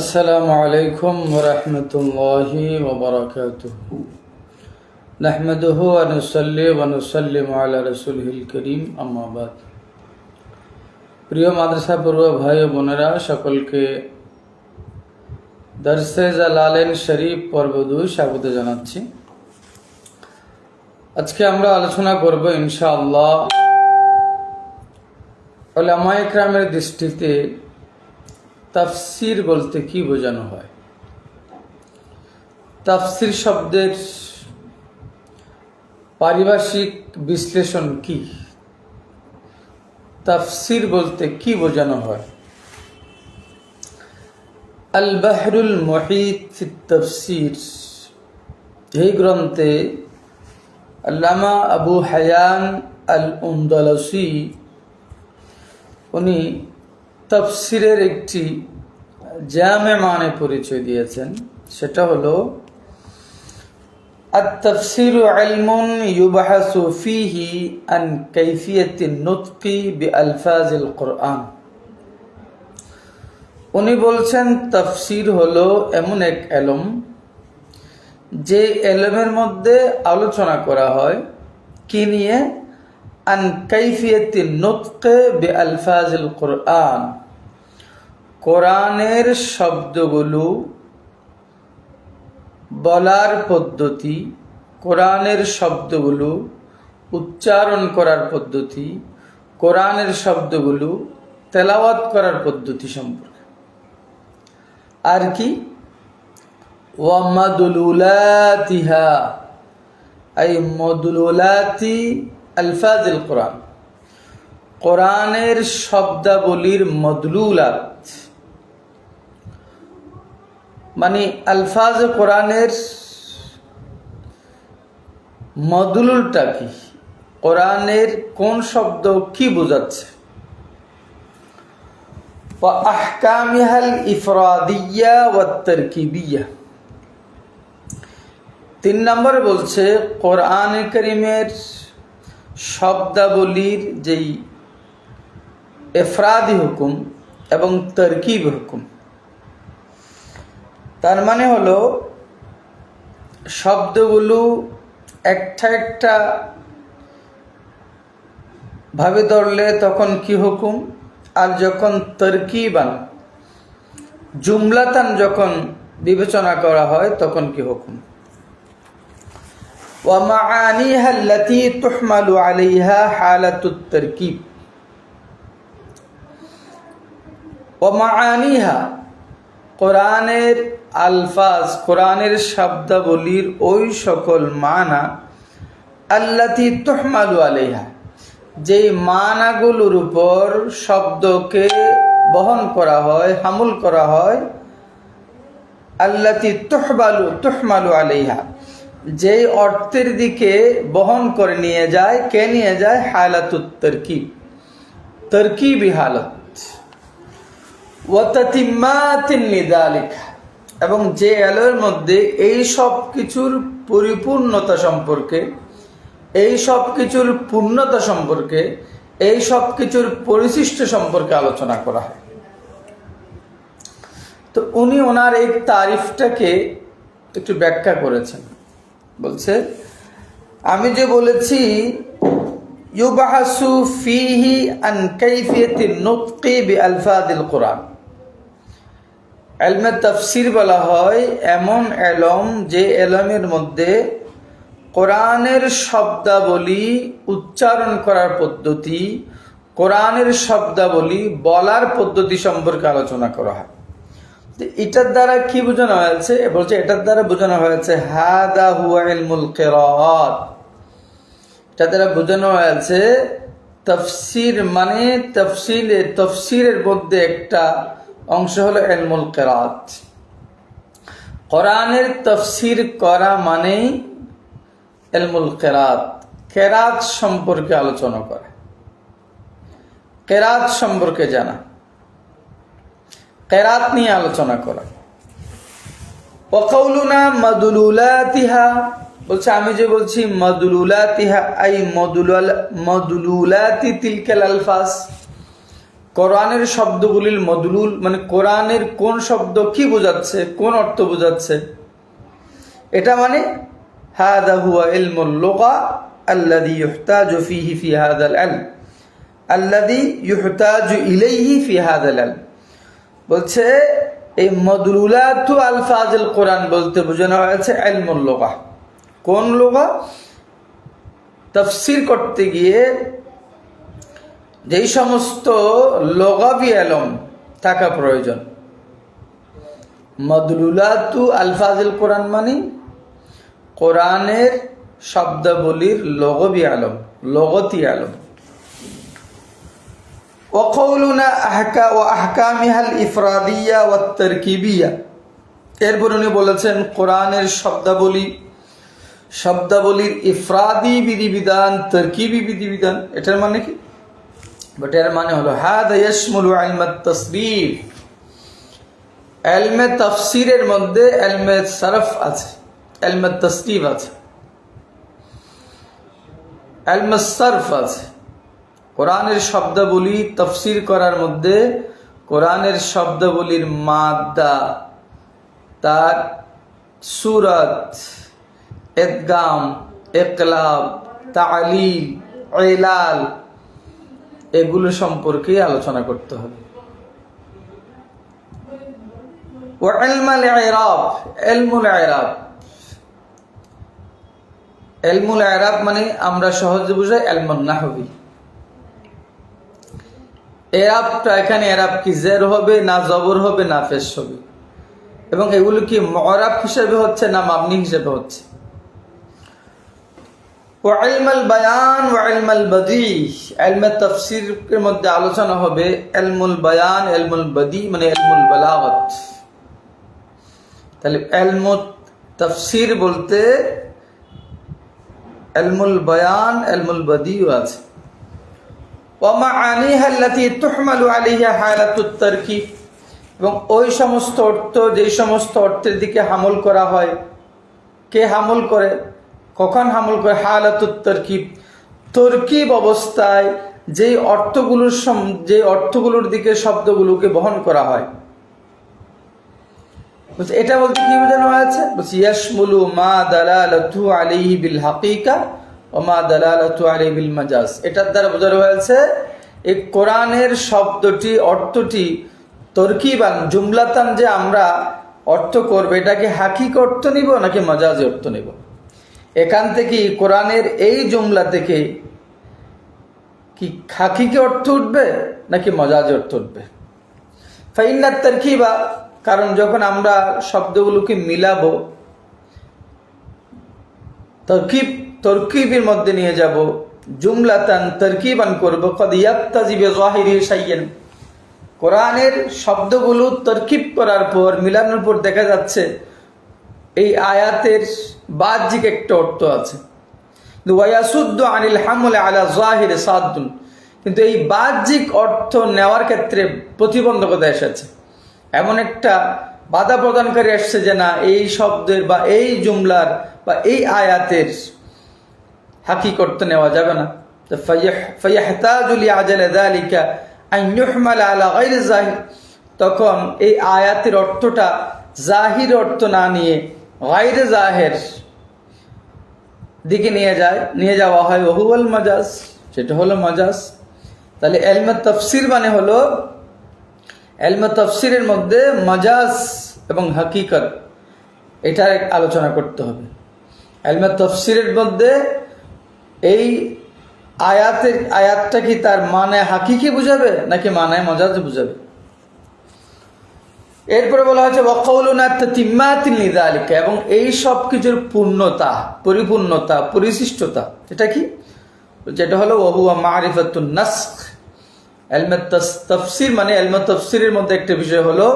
আসসালামু আলাইকুম ওয়া রাহমাতুল্লাহি ওয়া বারাকাতুহু নাহমাদুহু ওয়া নুসাল্লি ওয়া নুসাল্লিমু আলা রাসূলিল কারীম আম্মা বাদ। প্রিয় মাদ্রাসা পড়ুয়া ভাই ও বোনেরা, সকলকে দরসে জালালেন শরীফ পর্ব 2 স্বাগত জানাচ্ছি। আজকে আমরা আলোচনা করব ইনশাআল্লাহ উলামায়ে কেরামের দৃষ্টিতে তাফসীর বলতে কি বোঝানো হয়, তাফসীর শব্দের পারিভাষিক বিশ্লেষণ কি, তাফসীর বলতে কি বোঝানো হয়। আল বাহরুল মুহিত ফিত তাফসীর এই গ্রন্থে আল্লামা আবু হায়ান আল আন্দালুসি উনি তাফসীরের একটি জামে মানে পরিচয় দিয়েছেন, সেটা হলো আত-তাফসীরু ইলমুন ইউবহাসু ফীহি আন কাইফিয়াতিন নুতকি বিআলফাজিল কুরআন। উনি বলছেন তাফসীর হলো এমন এক ইলম যে ইলমের মধ্যে আলোচনা করা হয় কি নিয়ে, আন কাইফিয়াতিন নুতকি বিআলফাজিল কুরআন, কোরআনের শব্দগুলো বলার পদ্ধতি, কোরআনের শব্দগুলো উচ্চারণ করার পদ্ধতি, কোরআনের শব্দগুলো তেলাওয়াত করার পদ্ধতি সম্পর্কে। আর কি, ওয়া মাদলুলাতিহা আই মাদলুলাতি আলফাজিল কোরআন, কোরআনের শব্দাবলীর মদলুলাত মানে আলফাজ কোরআনের মদলুলটা কি, কোরআনের কোন শব্দ কি বোঝাচ্ছে। ওয়া আহকামিহাল ইফরাদিয়্যা ওয়াত তারকিবিয়্যা। 3 নম্বর বলছে কোরআন কারীমের শব্দাবলীর যেই ইফরাদি হুকুম এবং তারকিব হুকুম। তার মানে হলো শব্দগুলো একটা একটা ভাবে ধরলে তখন কি হুকুম, আর যখন তারকিবান জুমলাতান যখন বিবেচনা করা হয় তখন কি হুকুম। ওয়া মাআনিহা আল্লাতী তুহমালু আলাইহা হালাতুত তারকিব। ওয়া মাআনিহা কোরআনের আলফাজ, কোরআনের শব্দাবলীর ওই সকল মানা, আল্লাতী তুহমালু আলাইহা যেই মানাগুলোর উপর শব্দকে বহন করা হয়, হামল করা হয়, আল্লাতী তুহমালু আলাইহা যেই অর্থের দিকে বহন করে নিয়ে যায়, কে নিয়ে যায়, হালাতুত তারকিব, তারকিবি হালত। ওয়া তাতিম্মাতিন লিযালিকা, এবং যে এলের মধ্যে এই সব কিছুর পরিপূর্ণতা সম্পর্কে, এই সব কিছুর পূর্ণতা সম্পর্কে, এই সব কিছুর পরিশিষ্ট সম্পর্কে আলোচনা করা হয়। তো উনি ওনার এই তারিফটাকে একটু ব্যাখ্যা করেছেন। বলছে, আমি যে বলেছি ইউবহাসু ফীহি আন কাইফিয়াতিন নুতকি বিআলফাজিল কুরআন, ইলমে তাফসীর বলা হয় এমন ইলম যে ইলমের মধ্যে কোরআনের শব্দাবলী উচ্চারণ করার পদ্ধতি, কোরআনের শব্দাবলী বলার পদ্ধতি সম্পর্কে আলোচনা করা হয়। এটার দ্বারা কি বোঝানো হয়েছে, বলছে এটার দ্বারা বোঝানো হয়েছে হাদা হুয়া ইলমুল কিরাআত। এটা দ্বারা বোঝানো হয়েছে তাফসীর মানে তাফসীরের মধ্যে একটা অংশ হলো ইলমুল কিরাআত। কোরআনের তাফসীর করা মানে ইলমুল কিরাআত, কিরাআত সম্পর্কে আলোচনা করা, কিরাআত সম্পর্কে জানা, কিরাআত নিয়ে আলোচনা করা। ওয়া কাউলুনা মাদলুলাতিহা, বলছে আমি যে বলছি মাদলুলাতিহা আই মাদলুলাতি তিলকাল আলফাজ, কোরআনের শব্দগুলির মদলুল মানে কোরআনের কোন শব্দ কি বোঝাচ্ছে, কোন অর্থ বোঝাচ্ছে, এটা মানে হাদা হুয়া ইলমুল লুগা আল্লাযী ইহতাজু ফীহি ফি হাযাল ইলম আল্লাযী ইহতাজু ইলাইহি ফি হাযাল ইলম। বলছে এই মদলুলাতু আলফাজুল কোরআন বলতে বোঝানো হয়েছে ইলমুল লুগা। কোন লুগা? তাফসীর করতে গিয়ে যেই সমস্ত লুগাবি ইলম থাকা প্রয়োজন। মদলুলাতু আলফাজুল কোরআন মানে কোরআনের শব্দাবলীর লুগাবি ইলম, লুগতি ইলম। وقولنا وأحكامها الإفرادية والتركيبية। এরপর উনি বলেছেন কোরআনের শব্দাবলীর ইফরাদি বিধিবিধান, তরকিবি বিধিবিধান। এটার মানে কি? এর মানে হলো হাদা ইয়াশমুলু ইলমাত তাসরিফ, ইলমে তাফসীরের মধ্যে ইলমে সরফ আছে, ইলমে তাসরিফ আছে, ইলমে সরফ আছে। কোরআনের শব্দাবলী তাফসীর করার মধ্যে কোরআনের শব্দাবলীর মাদ্দা, তার সূরত, ইদগাম, ইকলাব, তা'লিল, ইলাল, এগুলো সম্পর্কে আলোচনা করতে হবে। ওয়া ইলমুল ইরাব, ইলমুল ইরাব, ইলমুল ইরাব মানে আমরা সহজে বুঝাই ইলমুন নাহবি। এরাবটা এখানে এরাব কি জের হবে না জবর হবে না পেশ হবে, এবং এগুলো কি মুআরাব হিসেবে হচ্ছে না মাবনি হিসেবে হচ্ছে। ওয়া ইলমুল বায়ান ওয়া ইলমুল বাদি, ইলমে তাফসীরের মধ্যে আলোচনা হবে ইলমুল বায়ান, ইলমুল বাদি মানে ইলমুল বালাগত। তাহলে ইলমু তাফসীর বলতে ইলমুল বায়ান, ইলমুল বাদিও আছে। ومعانيها التي تحمل عليها حالة التركيب, এবং ওই সমস্ত অর্থ যেই সমস্ত অর্থের দিকে হামল করা হয়, কে হামল করে, কখন হামল করে? হালাতুত তারকিব, তরকিব অবস্থায় যেই অর্থগুলোর দিকে শব্দগুলোকে বহন করা হয়। এটা বলতে কি বোঝানো হয়েছে? বলছি ইয়াশমুলু মা দালালাতু আলাইহি বিল হাকিকা ওয়া মা দালালাতু আলাইহি বিল মাজাজ। এটার দ্বারা বোঝানো হয়েছে এই কোরআনের অর্থটি তরকিবান জুমলাতান যে আমরা অর্থ করব, এটাকে হাকিক অর্থ নিব নাকি মাজাজি অর্থ নিব। এখান থেকে কোরআনের এই জুমলা থেকে কি হাকিকি অর্থ উঠবে নাকি মাজাজি অর্থ উঠবে? ফাইন্নাত তারকিবা, কারণ যখন আমরা শব্দগুলোকে মিলাবো, তরকিবের মধ্যে নিয়ে যাব, জুমলাতান তরকিবান করব, কদ ইয়াক্তাজি বিযাহিরি শাইয়্যান, কোরআনের শব্দগুলো তরকিব করার পর মিলানোর পর দেখা যাচ্ছে এই আয়াতের বাহ্যিক একটা অর্থ আছে, ওয়া ইয়াসুদ্দু আনিল হামল আলা যাহিরি সাদ্দুন, কিন্তু এই বাহ্যিক অর্থ নেওয়ার ক্ষেত্রে প্রতিবন্ধকতা এসেছে, এমন একটা বাধা প্রদানকারী আসছে যে না, এই শব্দের বা এই জুমলার বা এই আয়াতের হাকিক অর্থ নেওয়া যাবে না। ফায়াহতাজু লিআজালি যালিকা আন ইউহমালা আলা গায়রি যাহির, তখন এই আয়াতের অর্থটা জাহির অর্থ না নিয়ে গায়রে জাহির দিকে নিয়ে যাওয়া হয়, ওহুয়াল মাজাজ, সেটা হলো মাজাজ। তাহলে ইলমে তাফসীর মানে হলো ইলমে তাফসীরের মধ্যে মাজাজ এবং হাকিকত, এটার আলোচনা করতে হবে। ইলমে তাফসীরের মধ্যে এই আয়াতটা কি তার মানে হাকিকি বুঝাবে নাকি মানে মাজাজ বুঝাবে? এরপরে বলা হচ্ছে ওয়াকাউলুনা তাতিম্মাতিন লিযালিকা, এবং এই সব কিছুর পূর্ণতা, পরিপূর্ণতা, পরিশিষ্টতা, এটা কি? যেটা হলো ওহুয়া মারিফাতুন নাসখ। ইলমে তাফসীর মানে ইলমে তাফসীরের মধ্যে একটা বিষয় হলো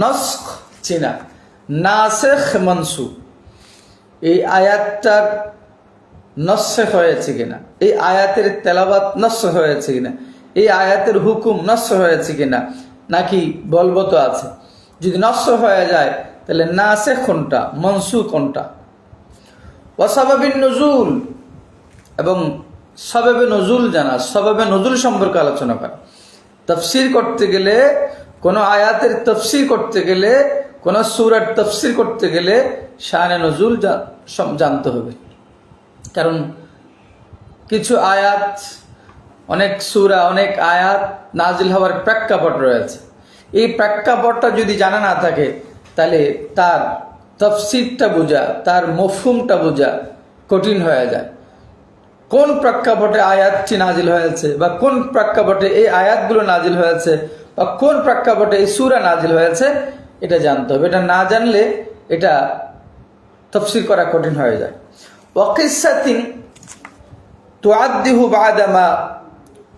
নাসখ চিনা, নাসিখ মানসুখ, এই আয়াতটার নসখ হয়েছে কিনা, এই আয়াতের তেলাওয়াত নসখ হয়েছে কিনা, এই আয়াতের হুকুম নসখ হয়েছে কিনা, নাকি বলবৎ আছে। যদি নসখ হয়ে যায় তাহলে নাসিখ কোনটা, মানসুখ কোনটা। ওয়া সাবাবিন নুজুল, এবং সাবাবে নজুল জানা, সাবাবে নজুল সম্পর্কে আলোচনা করা। তফসির করতে গেলে, কোনো আয়াতের তফসির করতে গেলে, কোনো সূরার তফসির করতে গেলে শানে নজুল জানতে হবে। কারণ কিছু আয়াত, অনেক সূরা, অনেক আয়াত নাজিল হওয়ার প্রেক্ষাপট রয়েছে। এই প্রেক্ষাপটটা যদি জানা না থাকে তাহলে তার তফসিরটা বোঝা, তার মফহুমটা বোঝা কঠিন হয়ে যায়। কোন প্রেক্ষাপটে আয়াতটি নাজিল হয়েছে, বা কোন প্রেক্ষাপটে এই আয়াতগুলো নাজিল হয়েছে, বা কোন প্রেক্ষাপটে এই সূরা নাজিল হয়েছে, এটা জানতে হবে। এটা না জানলে এটা তফসির করা কঠিন হয়ে যায়। ওয়াকিসাতিন তুআদ্দিহু বা'দা মা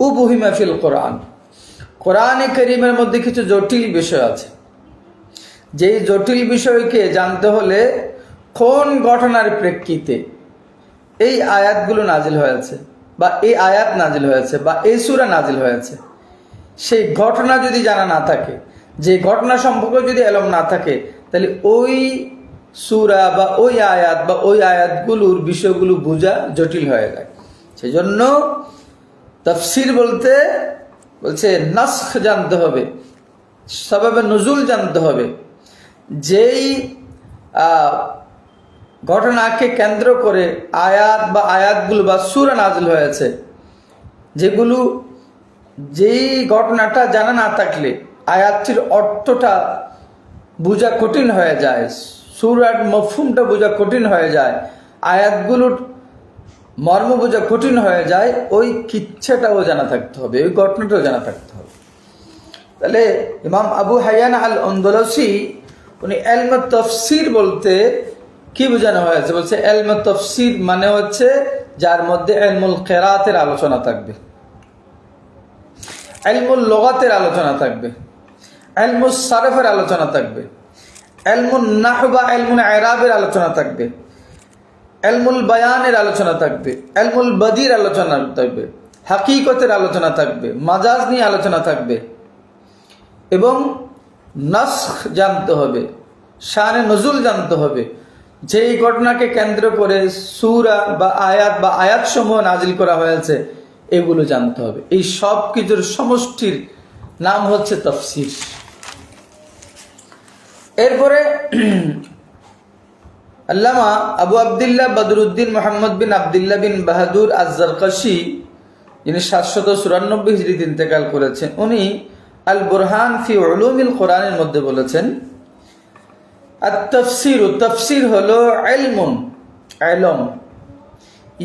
উবহিমা ফিল কোরআন। কোরআনে কারীমের মধ্যে কিছু জটিল বিষয় আছে, যেই জটিল বিষয়কে জানতে হলে কোন ঘটনার প্রেক্ষিতে এই আয়াতগুলো নাজিল হয়েছে, বা এই আয়াত নাজিল হয়েছে, বা এই সূরা নাজিল হয়েছে, সেই ঘটনা যদি জানা না থাকে, যে ঘটনা সম্পর্কে যদি এলম না থাকে, তাহলে ওই সূরা বা ওই আয়াত বা ওই আয়াতগুলোর বিষয়গুলো বোঝা জটিল হয়ে যায়। সেই জন্য তাফসীর বলতে বলছে নাসখ জানতে হবে, সাবাবে নুজুল জানতে হবে। যেই ঘটনাকে কেন্দ্র করে আয়াত বা আয়াতগুলো বা সূরা নাজিল হয়েছে, যেই ঘটনাটা জানা না থাকলে আয়াতটির অর্থটা বোঝা কঠিন হয়ে যায়, সূরার মফহুমটা বোঝা কঠিন হয়ে যায়, আয়াতগুলোর মর্ম বোঝা কঠিন হয়ে যায়, ওই কিচ্ছাটাও জানা থাকতে হবে, ওই ঘটনাটাও জানা থাকতে হবে। তাহলে ইমাম আবু হায়ান আল আন্দালুসি উনি ইলমে তাফসীর বলতে কি বোঝানো হয়েছে, বলছে ইলমে তাফসীর মানে হচ্ছে যার মধ্যে ইলমুল কিরাতের আলোচনা থাকবে, ইলমুল লুগাতের আলোচনা থাকবে, ইলমুস সারফের আলোচনা থাকবে, ইলমুন নাহু বা ইলমুল ইরাবের আলোচনা থাকবে, ইলমুল বায়ানের আলোচনা থাকবে, ইলমুল বাদির আলোচনা থাকবে, হাকিকতের আলোচনা থাকবে, মাজাজ নিয়ে আলোচনা থাকবে, এবং নাসখ জানতে হবে, শানে নজুল জানতে হবে। যেই ঘটনাকে কেন্দ্র করে সূরা বা আয়াত সমূহ নাজিল করা হয়েছে, এগুলো জানতে হবে। এই সব কিছুর সমষ্টির নাম হচ্ছে তাফসীর। এরপরে আল্লামা আবু আবদুল্লাহ বদরুদ্দিন মুহাম্মদ বিন আবদুল্লাহ বিন বাহাদুর আজ-জারকাশি, যিনি 794 হিজরিতে ইন্তেকাল করেছেন, উনি আল বুরহান ফি উলুমিল কোরআনের মধ্যে বলেছেন, আত-তাফসীর, তাফসীর হলো ইলমুন, ইলম,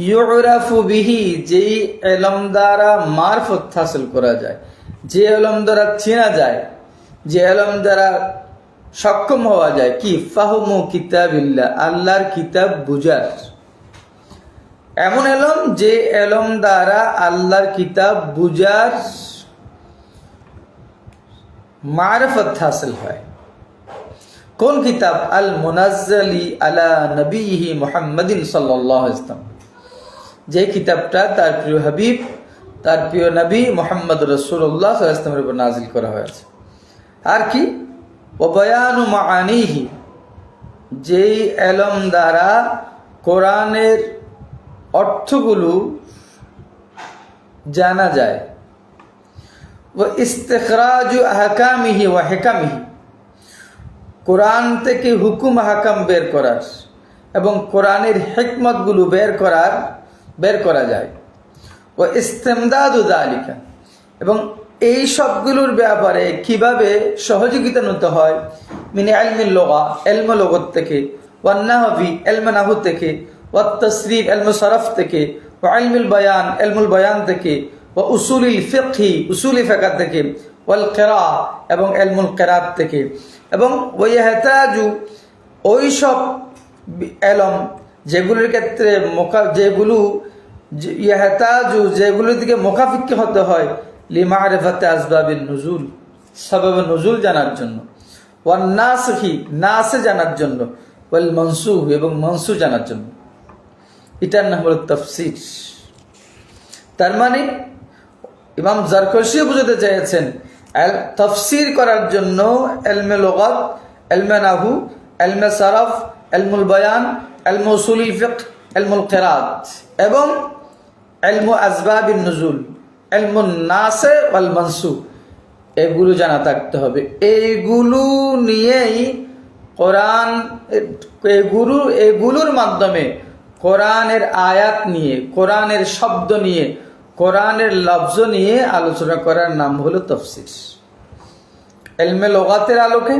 ইউরাফু বিহি, যেই ইলম দ্বারা মারফত হাসিল করা যায়, যে ইলম দ্বারা চেনা যায়, যে ইলম দ্বারা সক্ষম হওয়া যায়, কি ফাহমু কিতাবিল্লাহ, আল্লাহর কিতাব বুঝার, এমন ইলম যে ইলম দ্বারা আল্লাহর কিতাব বুঝার মারফত হাসিল হয়। কোন কিতাব? আল মুনাজ্জালি আলা নবীহি মুহাম্মাদিন সাল্লাল্লাহু আলাইহি ওয়াসাল্লাম, যে কিতাবটা তার প্রিয় হাবিব, তার প্রিয় নবী মুহাম্মদ রাসূলুল্লাহ সাল্লাল্লাহু আলাইহি ওয়াসাল্লামের উপর নাজিল করা হয়েছে। আর কি? ওয়া বায়ানু মাআনিহি, যেই ইলম দ্বারা কোরআনের অর্থগুলো জানা যায়। ওয়া ইস্তিখরাজু আহকামিহি ওয়া হিকামিহি, কোরআন থেকে হুকুম হাকাম বের করার এবং কোরআনের হিকমতগুলো বের করা যায়। ও ইস্তেমদাদু যালিকা, এবং এই সবগুলোর ব্যাপারে কিভাবে সহযোগিতা নিতে হয়, মিন ইলমিল লুগা, ইলমে লুগাত থেকে, ওয়ান নাহবি, ইলমে নাহু থেকে, ওয়াত তাসরিফ, ইলমে সরফ থেকে, ওয়া ইলমুল বায়ান, ইলমুল বায়ান থেকে, ওয়া উসুলিল ফিকহি, উসুলি ফিকহ থেকে, ওয়াল কিরাআ, এবং ইলমুল কিরাত থেকে, এবং ওয়াইহতাজু, ওই সব ইলম যেগুলোর ক্ষেত্রে যেগুলোর দিকে মুখাফিক্কি হতে হয়, লিমারিফাতে আসবাবিন নুজুল, সাবাবে নুজুল জানার জন্য, ওয়ান নাসখি, নাসে জানার জন্য, ওয়াল মানসুখ, এবং মানসু জানার জন্য। এটার নাম হলো তাফসীর। তার মানে ইমাম জারকাশি বুঝাতে চেয়েছেন তাফসীর করার জন্য ইলমে লুগাত, ইলমে নাহু, ইলমে সরফ, ইলমুল বায়ান, ইলমে উসুলিল ফিকহ, ইলমুল কিরাত, এবং ইলমু আসবাবিন নুজুল, ইলমুন নাসে ওয়াল মানসুখ, এগুলো জানা থাকতে হবে। এইগুলো নিয়েই কোরআন, এগুলোর মাধ্যমে কোরআনের আয়াত নিয়ে, কোরআনের শব্দ নিয়ে, কোরআনের লফজ নিয়ে আলোচনা করার নাম হলো তাফসীর। ইলমে লুগাতের আলোকে,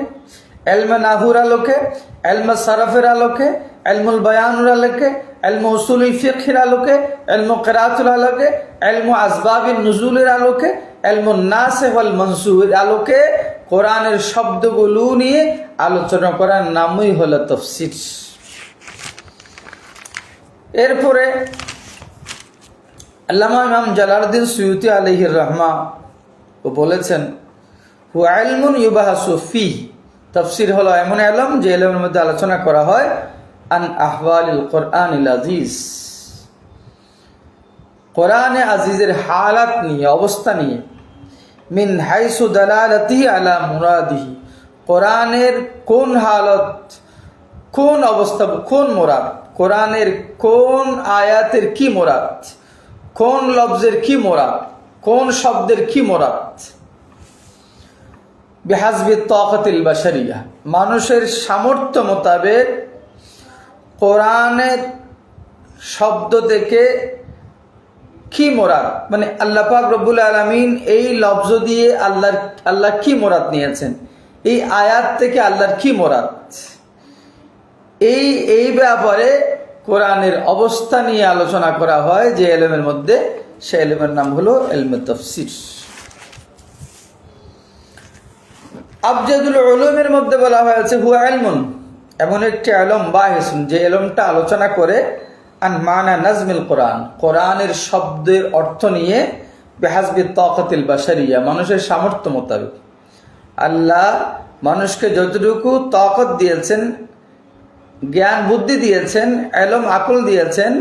ইলমে নাহউর আলোকে, ইলমে সারফের আলোকে, ইলমুল বায়ানের আলোকে, ইলমে উসুলুল ফিকহের আলোকে, ইলমে কিরাআতের আলোকে, ইলমে আসবাবিন নুজুলের আলোকে, ইলমুন নাসিখ ওয়াল মানসুখের আলোকে কোরআনের শব্দগুলো নিয়ে আলোচনা করার নামই হলো তাফসীর। এরপরে আল্লামা ইমাম জালালউদ্দিন সুয়ুতী আলাইহির রাহমা ও বলেছেন, হুয়া ইলমুন ইউবাহাসু ফীহি, তাফসীর হলো এমন ইলম যে ইলমের মধ্যে আলোচনা করা হয় আন আহওয়ালিল কোরআনিল আজিজ, কোরআনে আজিজের হালাত নিয়ে, অবস্থা নিয়ে, মিন হাইসু দালালাতিহি আলা মুরাদিহি, কোরআনের কোন হালত, কোন অবস্থা, কোন মুরাদ, কোরআনের কোন আয়াতের কি মুরাদ, কোন লফজের কি মুরাদ, কোন শব্দের কি মুরাদ, বিহাসবি তাকাতিল বাশারিয়া, মানুষের সামর্থ্য মোতাবেক কোরআনের শব্দ থেকে কি মুরাদ, মানে আল্লাহ পাক রব্বুল আলামিন এই লফজ দিয়ে আল্লাহ কি মুরাদ নিয়েছেন, এই আয়াত থেকে আল্লাহর কি মুরাদ, এই ব্যাপারে কোরআনের অবস্থা নিয়ে আলোচনা করা হয় যে ইলমের মধ্যে, সে ইলমের নাম হলো ইলমে তাফসীর। আবজাদুল উলুমের মধ্যে বলা হয়েছে হুয়া ইলমুন, এমন একটি ইলম বাহিসুন যে ইলমটা আলোচনা করে আন মানা নাজমিল কোরআন, কোরআনের শব্দের অর্থ নিয়ে, বিহাসবি তাকাতিল বাশারিয়া, মানুষের সামর্থ্য মোতাবেক। আল্লাহ মানুষকে যতটুকু তাকত দিয়েছেন, জ্ঞান বুদ্ধি দিয়েছেন, ইলম আকল দিয়েছেন,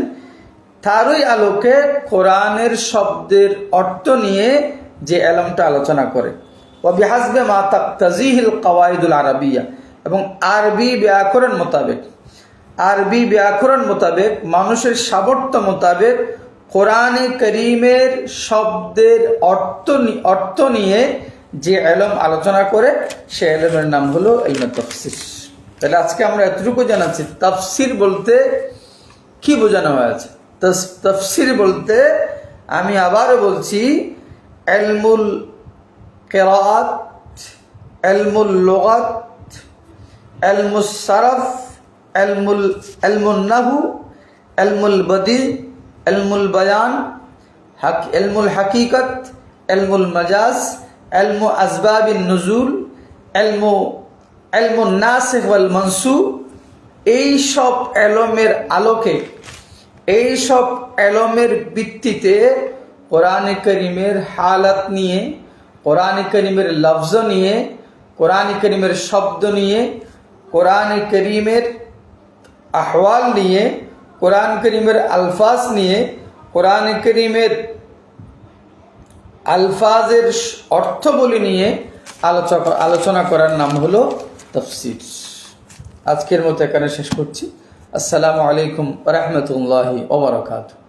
তারই আলোকে কোরআনের শব্দের অর্থ নিয়ে যে ইলমটা আলোচনা করে। ওয়া বিহাসবে মা তাকতাজিহিল কাওয়াইদুল আরাবিয়া, এবং আরবি ব্যাকরণ মোতাবেক, আরবি ব্যাকরণ মোতাবেক, মানুষের সামর্থ্য মোতাবেক কোরআনে করিমের শব্দের অর্থ নিয়ে যে ইলম আলোচনা করে, সে ইলমের নাম হলো ইলমে তাফসীর। তাহলে আজকে আমরা এতটুকু জানাচ্ছি তাফসীর বলতে কি বোঝানো হয়েছে। তাফসীর বলতে আমি আবারও বলছি, ইলমুল কিরাআত, ইলমুল লুগাত, ইলমুস সারফ, ইলমুন নাহু, ইলমুল বদি, ইলমুল বায়ান, ইলমুল হাকিকত, ইলমুল মাজাজ, ইলমু আসবাবিন নুজুল, ইলমুন নাসিখ ওয়াল মানসুখ, এই সব ইলমের আলোকে, এই সব ইলমের ভিত্তিতে কোরআনে কারীমের হালাত নিয়ে, কোরআনে কারীমের লফজ নিয়ে, কোরআনে কারীমের শব্দ নিয়ে, কোরআনে কারীমের আহওয়াল নিয়ে, কোরআন কারীমের আলফাজ নিয়ে, কোরআনে কারীমের আলফাজের অর্থবলি নিয়ে আলোচনা করার নাম হলো তাফসীর। আজকের মতো এখানে শেষ করছি। আসসালামু আলাইকুম ওয়া রাহমাতুল্লাহি ওয়া বারাকাতুহু।